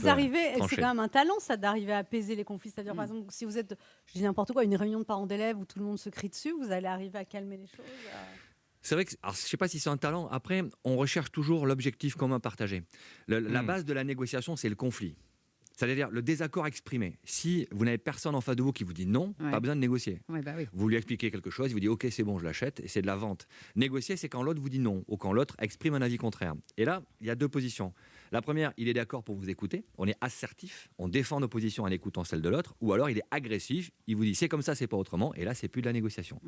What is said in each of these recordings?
vous arrivez, et c'est trancher. quand même un talent, ça, d'arriver à apaiser les conflits. C'est-à-dire, par Mmh. exemple, si vous êtes, je dis n'importe quoi, une réunion de parents d'élèves où tout le monde se crie dessus, vous allez arriver à calmer les choses. C'est vrai que, alors, je ne sais pas si c'est un talent. Après, on recherche toujours l'objectif commun partagé. La base de la négociation, c'est le conflit. C'est-à-dire le désaccord exprimé. Si vous n'avez personne en face de vous qui vous dit non, Ouais. pas besoin de négocier. Ouais, bah oui. Vous lui expliquez quelque chose, il vous dit ok, c'est bon, je l'achète, et c'est de la vente. Négocier, c'est quand l'autre vous dit non, ou quand l'autre exprime un avis contraire. Et là, il y a deux positions. La première, il est d'accord pour vous écouter, on est assertif, on défend nos positions en écoutant celle de l'autre, ou alors il est agressif, il vous dit c'est comme ça, c'est pas autrement, et là, c'est plus de la négociation.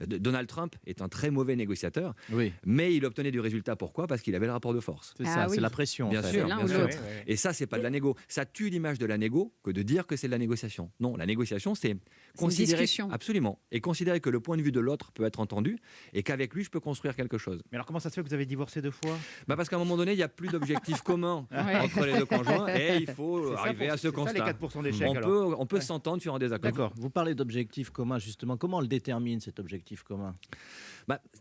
Donald Trump est un très mauvais négociateur, Oui, mais il obtenait du résultat. Pourquoi? Parce qu'il avait le rapport de force. c'est Ah ça, oui. c'est la pression. Bien en fait. sûr, l'un bien ou sûr. l'autre. Et ça, c'est pas de la négo. Ça tue l'image de la négo que de dire que c'est de la négociation. Non, la négociation, c'est considérer discussion. absolument et considérer que le point de vue de l'autre peut être entendu et qu'avec lui, je peux construire quelque chose. Mais alors comment ça se fait que vous avez divorcé 2 fois? Parce qu'à un moment donné, il n'y a plus d'objectif commun Ouais. entre les deux conjoints et il faut C'est ça arriver à ce c'est ça, les constat. 4% d'échec On alors. peut s'entendre sur un désaccord. D'accord. Vous parlez d'objectifs communs, justement. Comment on le détermine, cet objectif commun?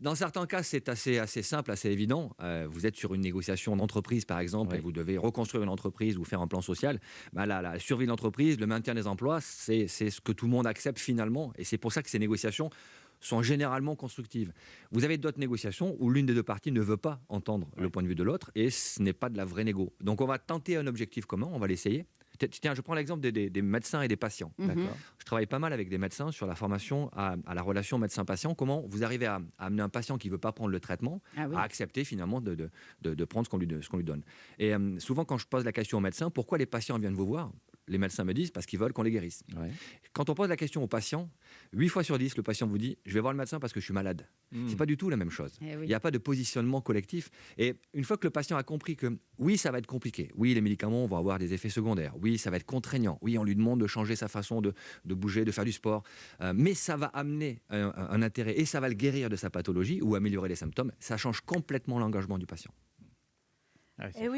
Dans certains cas, c'est assez simple, assez évident. Vous êtes sur une négociation d'entreprise, par exemple, Oui. et vous devez reconstruire une entreprise ou faire un plan social. La survie de l'entreprise, le maintien des emplois, c'est ce que tout le monde accepte finalement. Et c'est pour ça que ces négociations sont généralement constructives. Vous avez d'autres négociations où l'une des deux parties ne veut pas entendre le point de vue de l'autre et ce n'est pas de la vraie négo. Donc on va tenter un objectif commun, on va l'essayer. Tiens, je prends l'exemple des médecins et des patients. D'accord. Je travaille pas mal avec des médecins sur la formation à la relation médecin-patient. Comment vous arrivez à amener un patient qui ne veut pas prendre le traitement Ah oui. à accepter finalement de prendre ce qu'on lui donne. Et souvent, quand je pose la question aux médecins, pourquoi les patients viennent vous voir? Les médecins me disent parce qu'ils veulent qu'on les guérisse. Ouais. Quand on pose la question au patient, 8 fois sur 10, le patient vous dit « je vais voir le médecin parce que je suis malade ». C'est pas du tout la même chose. Eh oui. Il n'y a pas de positionnement collectif. Et une fois que le patient a compris que oui, ça va être compliqué, oui, les médicaments vont avoir des effets secondaires, oui, ça va être contraignant, oui, on lui demande de changer sa façon de bouger, de faire du sport, mais ça va amener un intérêt et ça va le guérir de sa pathologie ou améliorer les symptômes, ça change complètement l'engagement du patient. Ah, c'est Et oui,